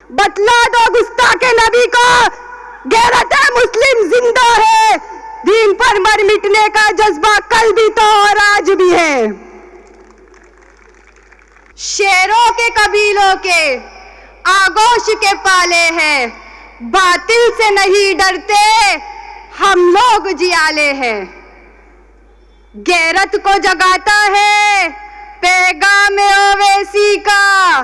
बतला दो गुस्ताखे नबी को, गैरत मुस्लिम जिंदा है, दीन पर मर मिटने का जज्बा कल भी तो और आज भी है। शेरों के कबीलों के आगोश के पाले हैं, बातिल से नहीं डरते हम लोग जियाले हैं। गैरत को जगाता है पैगाम ओवैसी का,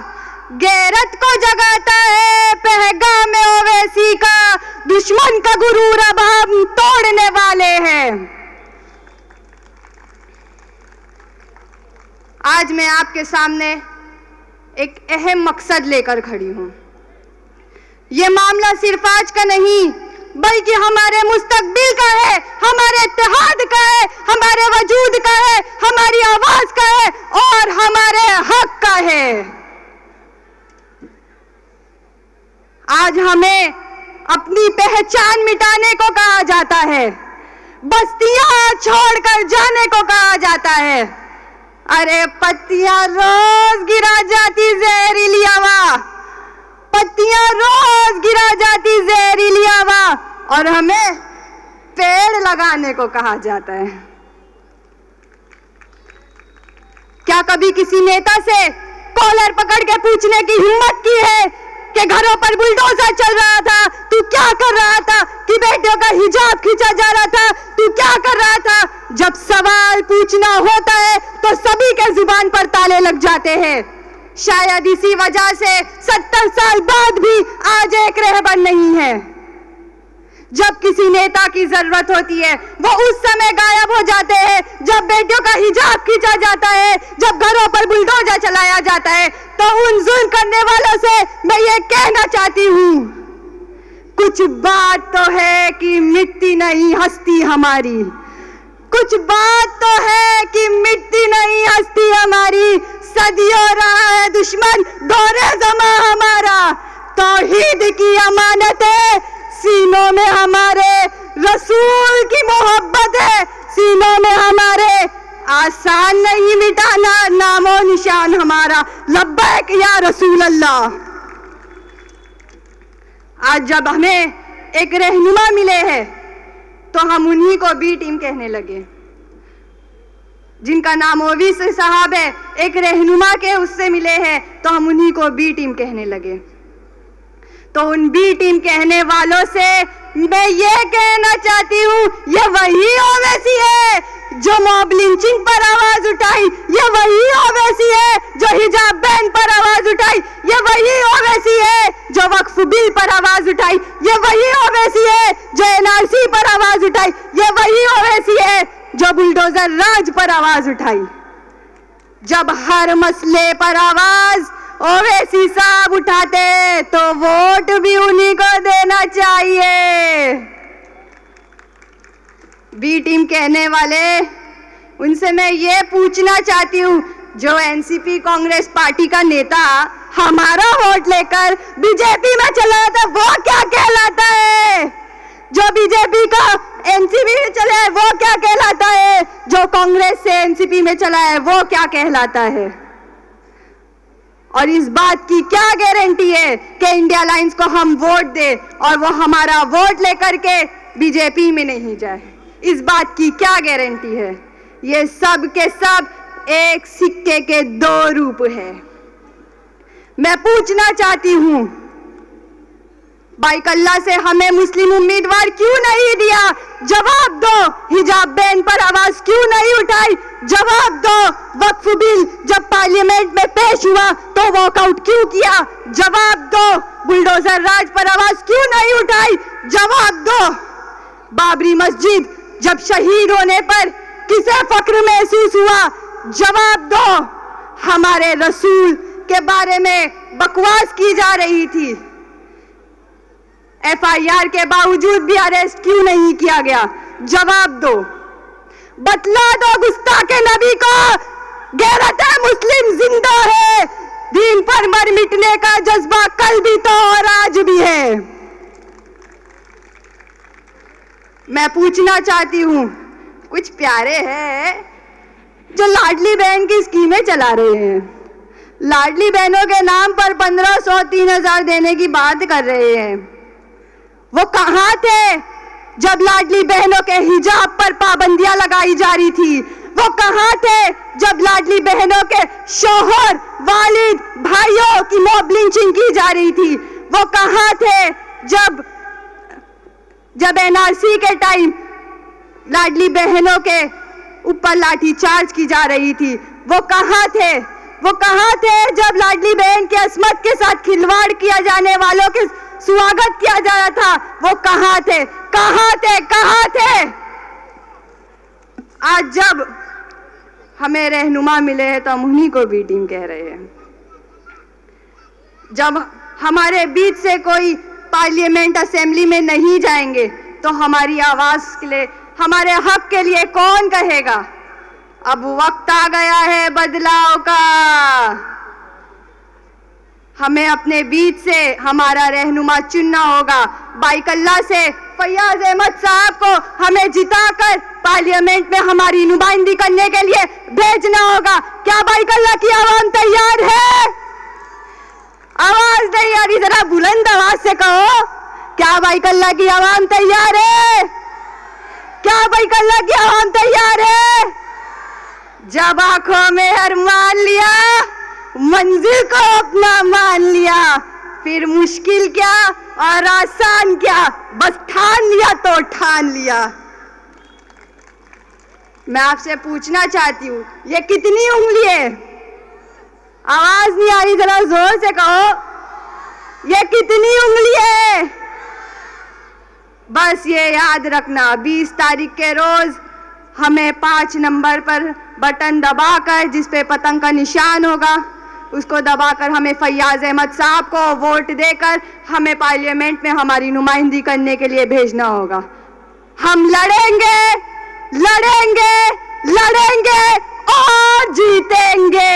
गैरत को जगाता है पैगाम ओवैसी का, दुश्मन का गुरूर अब हम तोड़ने वाले हैं। आज मैं आपके सामने एक अहम मकसद लेकर खड़ी हूं। ये मामला सिर्फ आज का नहीं बल्कि हमारे मुस्तकबिल का है, हमारे इत्तेहाद का है, हमारे वजूद का है, हमारी आवाज का है और हमारे हक का है। आज हमें अपनी पहचान मिटाने को कहा जाता है, बस्तियां छोड़कर जाने को कहा जाता है। अरे पत्तियां रोज गिरा जाती जहरीली हवा, पत्तियां रोज गिरा जाती जहरीली हवा, और हमें पेड़ लगाने को कहा जाता है। क्या कभी किसी नेता से कॉलर पकड़ के पूछने की हिम्मत की है कि घरों पर बुलडोजर चल रहा था, तू क्या कर रहा था? कि बेटियों का हिजाब खींचा जा रहा था, तू क्या कर रहा था? जब सवाल पूछना होता है तो सभी के जुबान पर ताले लग जाते हैं। शायद इसी वजह से 70 साल बाद भी आज एक रहबर नहीं है। जब किसी नेता की जरूरत होती है वो उस समय गायब हो जाते हैं जब बेटियों का हिजाब खींचा जाता है, जब घरों पर बुलडोजर चलाया जाता है। तो उन जुल्म करने वालों से मैं ये कहना चाहती हूँ, कुछ बात तो है कि मिटती नहीं हस्ती हमारी, कुछ बात तो है कि मिटती नहीं हस्ती हमारी। सदियों रहा है दुश्मन दौरे ज़मा हमारा, तौहीद की अमानत है सीनों में हमारे, रसूल की मोहब्बत है सीनों में हमारे। आसान नहीं मिटाना नामो निशान हमारा, लब्बैक या रसूल अल्लाह। आज जब हमें एक रहनुमा मिले हैं तो हम उन्हीं को बी टीम कहने लगे, जिनका नाम ओवैसी साहब है। एक रहनुमा के उससे मिले हैं तो हम उन्हीं को बी टीम कहने लगे। तो उन बी टीम कहने वालों से मैं ये कहना चाहती हूँ, ये वही ओवैसी है जो मॉब लिंचिंग पर आवाज उठाई, ये वही ओवैसी है जो हिजाब बैन पर आवाज उठाई, ये वही ओवैसी है जो वक्फ बिल पर आवाज उठाई, ये वही ओवैसी है जो एनआरसी पर आवाज उठाई, ये वही ओवैसी है जो बुलडोजर राज पर आवाज उठाई। जब हर मसले पर आवाज ओवैसी साहब उठाते तो वोट भी उन्हीं को देना चाहिए। बी टीम कहने वाले, उनसे मैं ये पूछना चाहती हूँ, जो एनसीपी कांग्रेस पार्टी का नेता हमारा वोट लेकर बीजेपी में चला था वो क्या कहलाता है? जो बीजेपी का एनसीपी में चला है वो क्या कहलाता है? जो कांग्रेस से एनसीपी में चला है वो क्या कहलाता है? और इस बात की क्या गारंटी है कि इंडिया अलायंस को हम वोट दे और वो हमारा वोट लेकर के बीजेपी में नहीं जाए? इस बात की क्या गारंटी है? ये सब के सब एक सिक्के के दो रूप है। मैं पूछना चाहती हूँ, बाइकल्ला से हमें मुस्लिम उम्मीदवार क्यों नहीं दिया? जवाब दो। हिजाब बैन पर आवाज क्यों नहीं उठाई? जवाब दो। वक्फ बिल जब पार्लियामेंट में पेश हुआ तो वॉकआउट क्यों किया? जवाब दो। बुलडोजर राज पर आवाज क्यों नहीं उठाई? जवाब दो। बाबरी मस्जिद जब शहीद होने पर किसे फख्र महसूस हुआ? जवाब दो। हमारे रसूल के बारे में बकवास की जा रही थी, एफआईआर के बावजूद भी अरेस्ट क्यों नहीं किया गया? जवाब दो। बतला दो गुस्ताखे नबी को, गैरत मुस्लिम जिंदा है, दीन पर मर मिटने का जज्बा कल भी तो और आज भी है। मैं पूछना चाहती हूँ, कुछ प्यारे हैं जो लाडली बहन की स्कीमें चला रहे हैं, लाडली बहनों के नाम पर 1500 3000 देने की बात कर रहे हैं। वो कहाँ थे जब लाडली बहनों के हिजाब पर पाबंदियां लगाई जा रही थी? वो कहाँ थे जब लाडली बहनों के शोहर, वालिद, भाइयों की मॉब लिंचिंग की जा रही थी? वो कहाँ थे जब एनआरसी के टाइम लाडली बहनों के ऊपर लाठीचार्ज की जा रही थी? वो कहाँ थे? वो कहाँ थे जब लाडली बहन के अस्मत के साथ खिलवाड़ किया जाने वालों के स्वागत किया जा रहा था? वो कहाँ थे? कहाँ थे? कहाँ थे? आज जब हमें रहनुमा मिले हैं तो हम उन्हीं को बी टीम कह रहे हैं। जब हमारे बीच से कोई पार्लियामेंट असेंबली में नहीं जाएंगे तो हमारी आवाज के लिए, हमारे हक के लिए कौन कहेगा? अब वक्त आ गया है बदलाव का। हमें अपने बीच से हमारा रहनुमा चुनना होगा। बाइकल्ला से फैयाज अहमद साहब को हमें जिताकर पार्लियामेंट में हमारी नुमाइंदगी करने के लिए भेजना होगा। क्या बाइकल्ला की आवाम तैयार है? आवाज नहीं आ रही, जरा बुलंद आवाज से कहो, क्या बाइकल्ला की आवाम तैयार है? क्या बाइकल्ला की आवाम तैयार है? जब आंखों में हर मान लिया, मंजिल को अपना मान लिया, फिर मुश्किल क्या और आसान क्या, बस ठान लिया तो ठान लिया। मैं आपसे पूछना चाहती हूँ, ये कितनी उंगली है? आवाज नहीं आ रही, जरा जोर से कहो, ये कितनी उंगली है? बस ये याद रखना, 20 तारीख के रोज हमें 5 नंबर पर बटन दबाकर, जिस पे पतंग का निशान होगा, उसको दबाकर हमें फैयाज अहमद साहब को वोट देकर हमें पार्लियामेंट में हमारी नुमाइंदगी करने के लिए भेजना होगा। हम लड़ेंगे, लड़ेंगे, लड़ेंगे और जीतेंगे।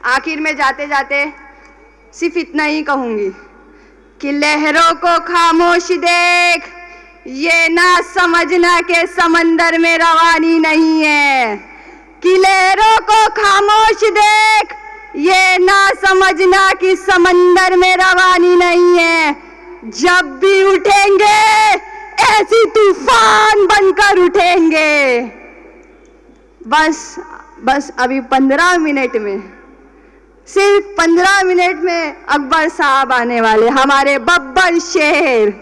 आखिर में जाते जाते सिर्फ इतना ही कहूंगी कि लहरों को खामोश देख, ये ना समझना के समंदर में रवानी नहीं है। कि लहरों को खामोश देख, ये ना समझना कि समंदर में रवानी नहीं है। जब भी उठेंगे ऐसी तूफान बनकर उठेंगे। बस अभी 15 मिनट में, सिर्फ 15 मिनट में अकबर साहब आने वाले, हमारे बब्बर शेर।